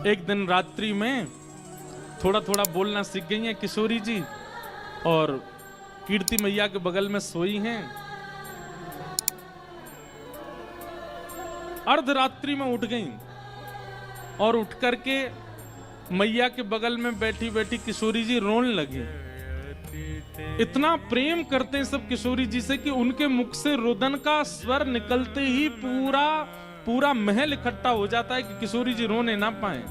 एक दिन रात्रि में थोड़ा थोड़ा बोलना सीख गई हैं किशोरी जी और कीर्ति मैया के बगल में सोई हैं। अर्धरात्रि में उठ गई और उठ करके मैया के बगल में बैठी बैठी किशोरी जी रोने लगी। इतना प्रेम करते हैं सब किशोरी जी से कि उनके मुख से रुदन का स्वर निकलते ही पूरा महल इकट्ठा हो जाता है कि किशोरी जी रोने ना पाए,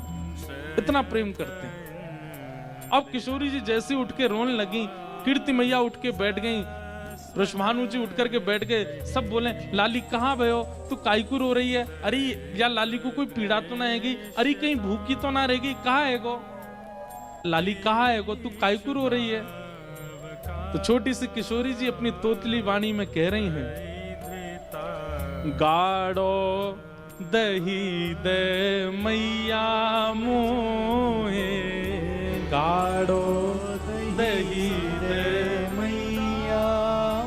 इतना प्रेम करते हैं। अब किशोरी जी जैसे उठ के रोने लगी, कीर्ति मैया उठ के बैठ गई, वृषभानु जी उठ करके बैठ गए। सब बोले लाली कहाँ भयो, तू काईकू रो रही है? अरे या लाली को कोई पीड़ा तो ना आएगी? अरे कहीं भूखी तो ना रहेगी? कहाँ है गो लाली, कहाँ है गो, तू काईकू रो रही है? तो छोटी सी किशोरी जी अपनी तोतली वाणी में कह रही हैं, गाड़ो दही दे मैया मोहे, गाड़ो दही दे मैया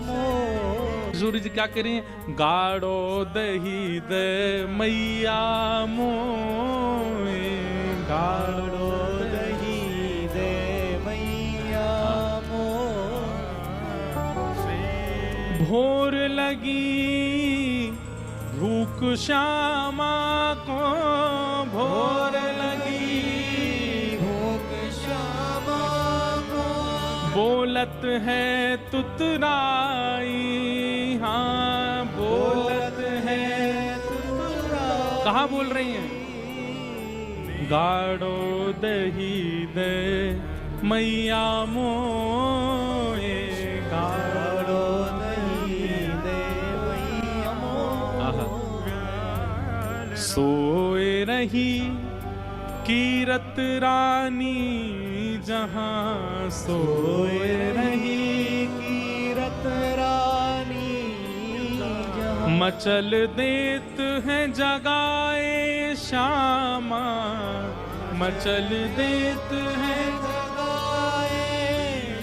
मोहे। किशोरी जी क्या कह रही हैं? गाड़ो दही दे मैया मोहे, गाड़ो दही दे मैया मोहे। भोर लगी भूख श्यामा को, भोर लगी भूख श्यामा को, बोलत है तुतराई, हाँ बोलत है तुतराई। कहाँ बोल रही हैं? गाड़ो दही दे मैया मोए, गाड़ो सोए रही कीरत रानी जहां, सोए रही कीरत रानी जहां, मचल देत है जगाए श्यामा, मचल देत है जगाए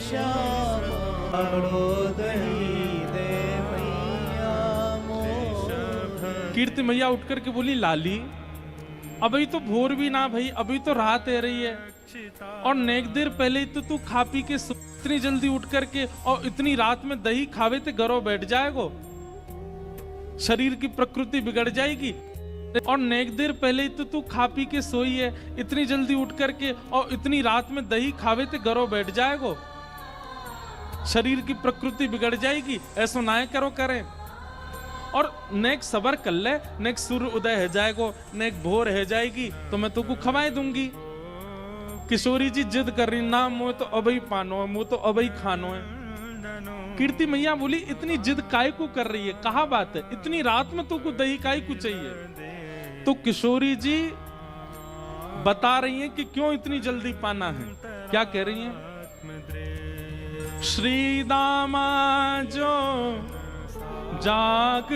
श्यामा। कीर्ति मैया उठ करके बोली लाली अभी तो भोर भी ना भाई, अभी तो रात है रही है और नेक देर पहले ही तो तू खा पी के इतनी जल्दी उठ करके और इतनी रात में दही खावे ते घरों बैठ जाएगो, शरीर की प्रकृति बिगड़ जाएगी। और नेक देर पहले ही तो तू खा पी के सोई है, इतनी जल्दी उठ करके और इतनी रात में दही खावे ते घरों बैठ जाएगो, शरीर की प्रकृति बिगड़ जाएगी, ऐसा ना करो करे। और नेक सबर कर ले, नेक सूर्य उदय है जाएगो, नेक भोर है जाएगी तो मैं तुमको खवाए दूंगी। किशोरी जी जिद कर रही, ना मुझे तो अभी पानो है, मुझे तो अभी खानो है। कीर्ति मैया बोली इतनी जिद काय को कर रही है, कहा बात है, इतनी रात में तुमको दही काय को चाहिए? तो किशोरी जी बता रही हैं कि क्यों इतनी जल्दी पाना है। क्या कह रही हैं? श्री दामा जो जाग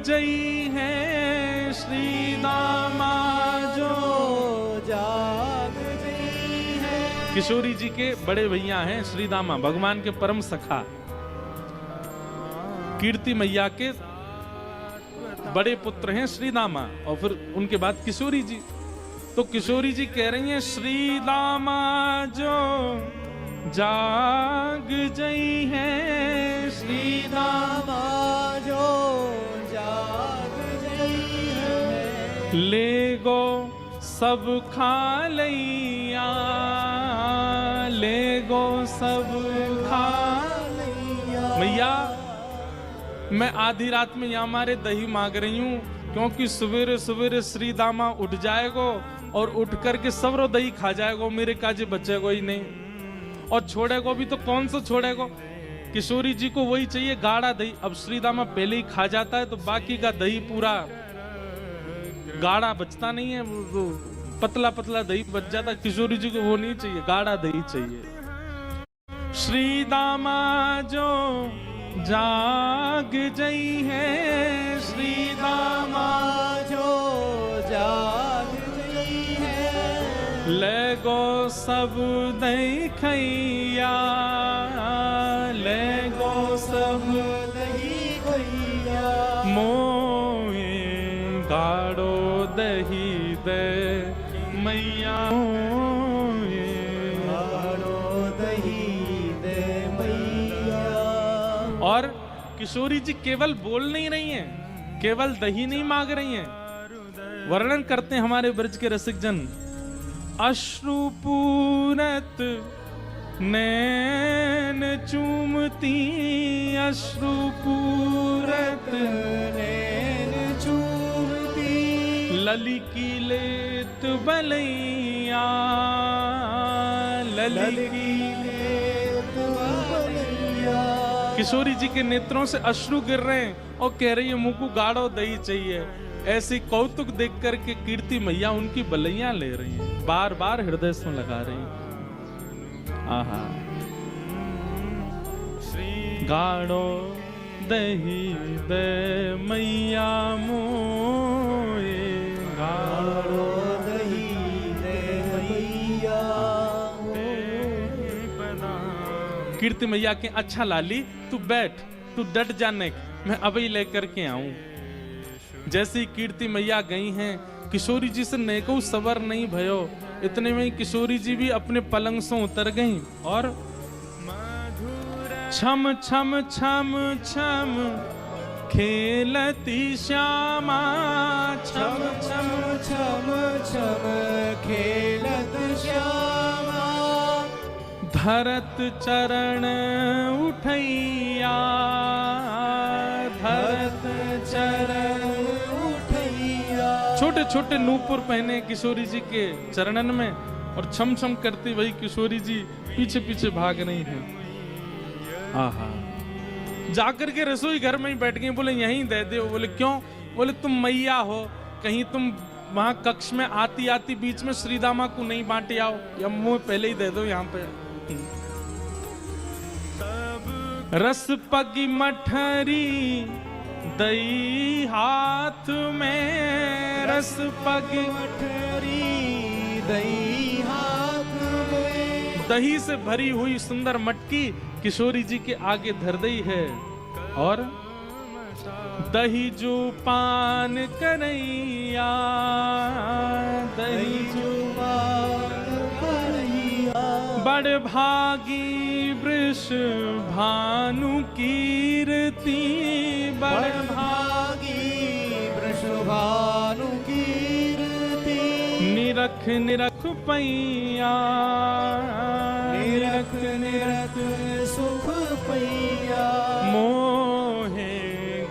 जई है, श्री दामा जो जाग जई है। किशोरी जी के बड़े भैया हैं श्री दामा, भगवान के परम सखा, कीर्ति मैया के बड़े पुत्र हैं श्री दामा और फिर उनके बाद किशोरी जी। तो किशोरी जी कह रही हैं श्री दामा जो जाग जई है, श्री दामा जो जाग जई है, ले गो सब खा लिया, ले गो सब खा लिया। मैया मैं आधी रात में यहाँ हमारे दही मांग रही हूँ क्योंकि सवेरे सवेरे श्री दामा उठ जाएगो और उठ करके सबरो दही खा जाएगो, मेरे काजे बचेगो ही नहीं और छोड़ेगो भी तो कौन सा छोड़ेगो। किशोरी जी को वही चाहिए गाढ़ा दही। अब श्री दामा पहले ही खा जाता है तो बाकी का दही पूरा गाढ़ा बचता नहीं है, वो पतला पतला दही बच जाता है। किशोरी जी को वो नहीं चाहिए, गाढ़ा दही चाहिए। श्री दामा जो जाग जई है, श्री दामा जो जाग जई है, ले गो सब दही खैया, ले गो सब दही खैया, मोए गाढ़ो दही दे मैया मोए, गाड़ो दही दे मैया। और किशोरी जी केवल बोल नहीं रही हैं, केवल दही नहीं मांग रही हैं, वर्णन करते हैं हमारे ब्रज के रसिक जन। अश्रुपूरत नैन चूमती, अश्रुपूरत नैन चूमती, लली की लेत बलैया, लली की लेत बलैया। किशोरी जी के नेत्रों से अश्रु गिर रहे हैं और कह रही है मुंह को गाढ़ो दही चाहिए। ऐसी कौतुक देख करके कीर्ति मैया उनकी बलैया ले रही हैं, बार बार हृदय से लगा रही हैं। आहा, गाढ़ो दही दे मैया मोए, गाड़ो दही दे मैया। कीर्ति मैया के अच्छा लाली तू बैठ, तू डट जाने, मैं अभी लेकर के आऊं। जैसी कीर्ति मैया गई हैं, किशोरी जी से नेको सबर नहीं भयो। इतने में किशोरी जी भी अपने पलंग से उतर गईं और छम छम छम छम खेलती श्यामा, छम छम छम छम खेलत श्यामा। धरत चरण उठैया, धरत चरण उठैया। छोटे छोटे नूपुर पहने किशोरी जी के चरणन में और छम छम करती वही किशोरी जी पीछे पीछे भाग रही हैं। आहा, जाकर के रसोई घर में ही बैठ गई, बोले यहीं दे दे। बोले क्यों? बोले तुम मैया हो, कहीं तुम वहां कक्ष में आती आती बीच में श्रीदामा को नहीं बांटे आओ, या मुंह पहले ही दे दो यहाँ पे। रस पगी मठरी दही हाथ में, रस पगी मठरी दही हाथ में। दही से भरी हुई सुंदर मटकी किशोरी जी के आगे धर दी है और दही जो पान करैया, दही जो पान करैया। बड़ भागी वृष भानु कीर्ति, बड़ भागी वृषभानु कीर्ति। निरख निरख पैया, निरख निरख सुख पैया। मोहे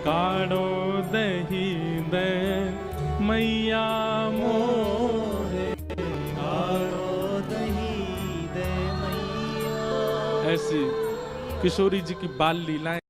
गाढ़ो दही दे मैया मोहे, गाढ़ो दही दे मैया। ऐसी किशोरी जी की बाल लीलाएं